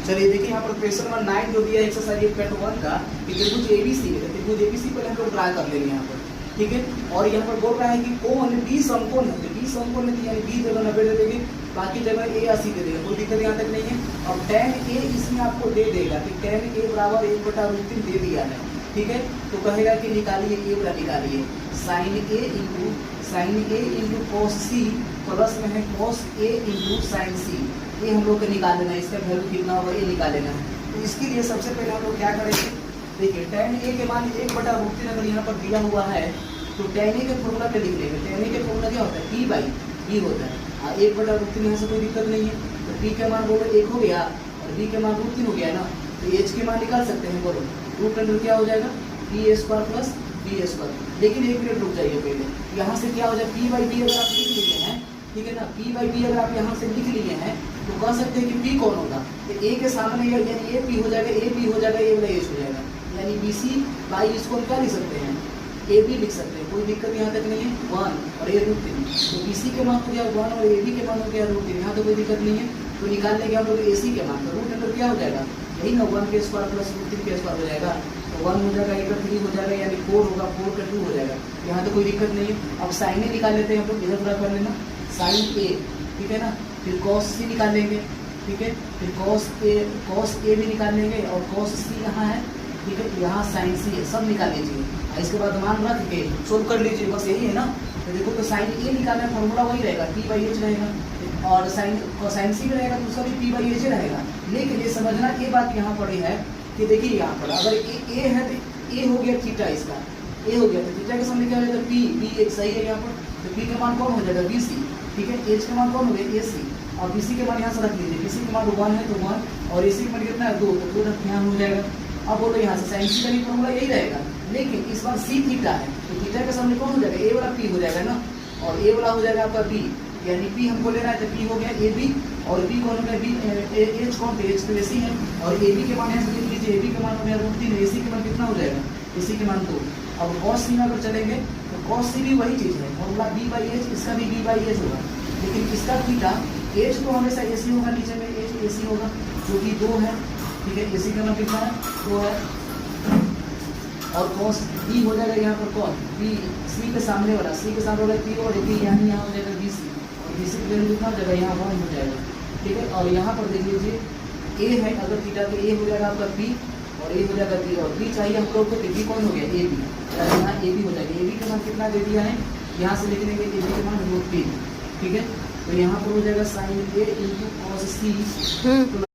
चलिए देखिए यहाँ पर क्वेश्चन नंबर 9 जो दिया है एक्सरसाइज 8.1 का कि त्रिभुज एबीसी है। त्रिभुज एबीसी पहले हम लोग ड्रा कर लेंगे यहाँ पर, ठीक है। और यहाँ पर बोल रहा है कि कोण 20 समकोण है, 20 समकोण है यानी 20 जगह 90 दे देंगे, बाकी जगह ए 80 दे देगा, कोई दिक्कत यहाँ तक नहीं है। अब tan ए इसमें आपको दे देगा कि tan ए बराबर 1/√3 दे दिया है, ठीक है। तो कहेगा कि निकालिए ए बराबर निकालिए sin a into cos c plus में है cos a into sin c, ये हम लोग को निकाल लेना है। इसका वैल्यू कितना होगा ये निकाल लेना है। तो इसके लिए सबसे पहले हम लोग क्या करेंगे, देखिए tan a के मान 1/√3 अगर यहाँ पर दिया हुआ है तो tan a के फॉर्मूला पे लिख लेंगे। tan a के फॉर्मूला क्या होता है, p/b होता है। 1/√3 यहाँ से कोई दिक्कत नहीं है। तो p के मान बोलो 1 हो गया और b के मान √3 हो गया ना, तो h के मान निकाल सकते हैं। बोलो रूट अंडर क्या हो जाएगा, p² प्लस b²। लेकिन एक मिनट रुक जाइए, पहले यहाँ से क्या हो जाए p/b अगर आप लिख लिए हैं, ठीक है ना, p/b अगर आप यहाँ से लिख लिए हैं तो कह सकते हैं कि p कौन होगा, तो a के सामने यानी a p हो जाएगा, a b हो जाएगा, a वाला h हो जाएगा, यानी bc/ इसको हम क्या लिख सकते हैं, a b लिख सकते हैं, कोई दिक्कत यहाँ तक नहीं है। 1 और a √3, तो bc के मान हो गया 1 और ab के मान हो गया √3, यहाँ तो कोई दिक्कत नहीं है। तो निकाल लेंगे हम लोग ac के मान, तो रूट अंडर क्या हो जाएगा, यही ना 1 के स्क्वायर प्लस √3 के स्क्वायर हो जाएगा। तो 1 हो जाएगा, 1 का 3 हो जाएगा, यानी 4 होगा, 4 का 2 हो जाएगा, यहाँ तो कोई दिक्कत नहीं है। अब साइन ए निकाल लेते हैं हम लोग, इधर पूरा कर लेना साइन ए, ठीक है ना, फिर cos c निकाल लेंगे, ठीक है, फिर cos a भी निकाल लेंगे और cos c यहाँ है, ठीक है, यहाँ sin c है, सब निकाल लीजिए। इसके बाद मान रख के सोल्व कर लीजिए, बस यही है ना। तो देखो तो sin a निकालने का फॉर्मूला वही रहेगा, p/h रहेगा, और sin c रहेगा तो उसका भी p/h रहेगा। लेकिन ये समझना ये बात यहाँ पर है कि देखिए यहाँ पर अगर a है तो a हो गया थीटा, इसका a हो गया तो थीटा के सामने क्या हो जाएगा p एक सही है यहाँ पर, तो p का मान कौन हो जाएगा bc, ठीक है, h का मान कौन हो गया ac, और bc के मान यहाँ से रख लीजिए, bc के मान 1 है तो 1 और ac के मान कितना है 2, तो 2 रख यहाँ हो जाएगा। अब बोलो यहाँ से sin c का भी फॉर्मूला यही रहेगा, लेकिन इस बार c थीटा है तो थीटा के सामने कौन हो जाएगा, a वाला p हो जाएगा ना, और a वाला हो जाएगा आपका b, यानी p हमको लेना है तो p हो गया ab, और b कौन हो गया b, h कौन थे, h तो ac है, और ab के मान यहाँ से लिख लीजिए, ab के मान हो गया √3, ac के मान कितना हो जाएगा, ac के मान 2। अब cos c में अगर चलेंगे तो cos c भी वही चीज़ है, फॉर्मूला b/h, इसका भी b/h होगा, लेकिन इसका थीटा h तो हमेशा ac होगा, नीचे में h ac होगा जो कि 2 है, ठीक है, ac का मान कितना है 2 है, और cos b हो जाएगा यहाँ पर कौन b, c के सामने वाला, c के सामने वाला p और b यानी यहाँ हो जाएगा bc, और bc की वैल्यू कितना हो जाएगा यहाँ 1 हो जाएगा, ठीक है। और यहाँ पर देख लीजिए a है अगर थीटा तो a हो जाएगा आपका p और a हो जाएगा b, और b चाहिए हम लोग को तो b कौन हो गया ab, यहाँ ab हो जाएगा, ab के मान कितना दे दिया है, यहाँ से लिख लेंगे ab के मान √3, ठीक है। तो यहाँ पर हो जाएगा sin a into cos c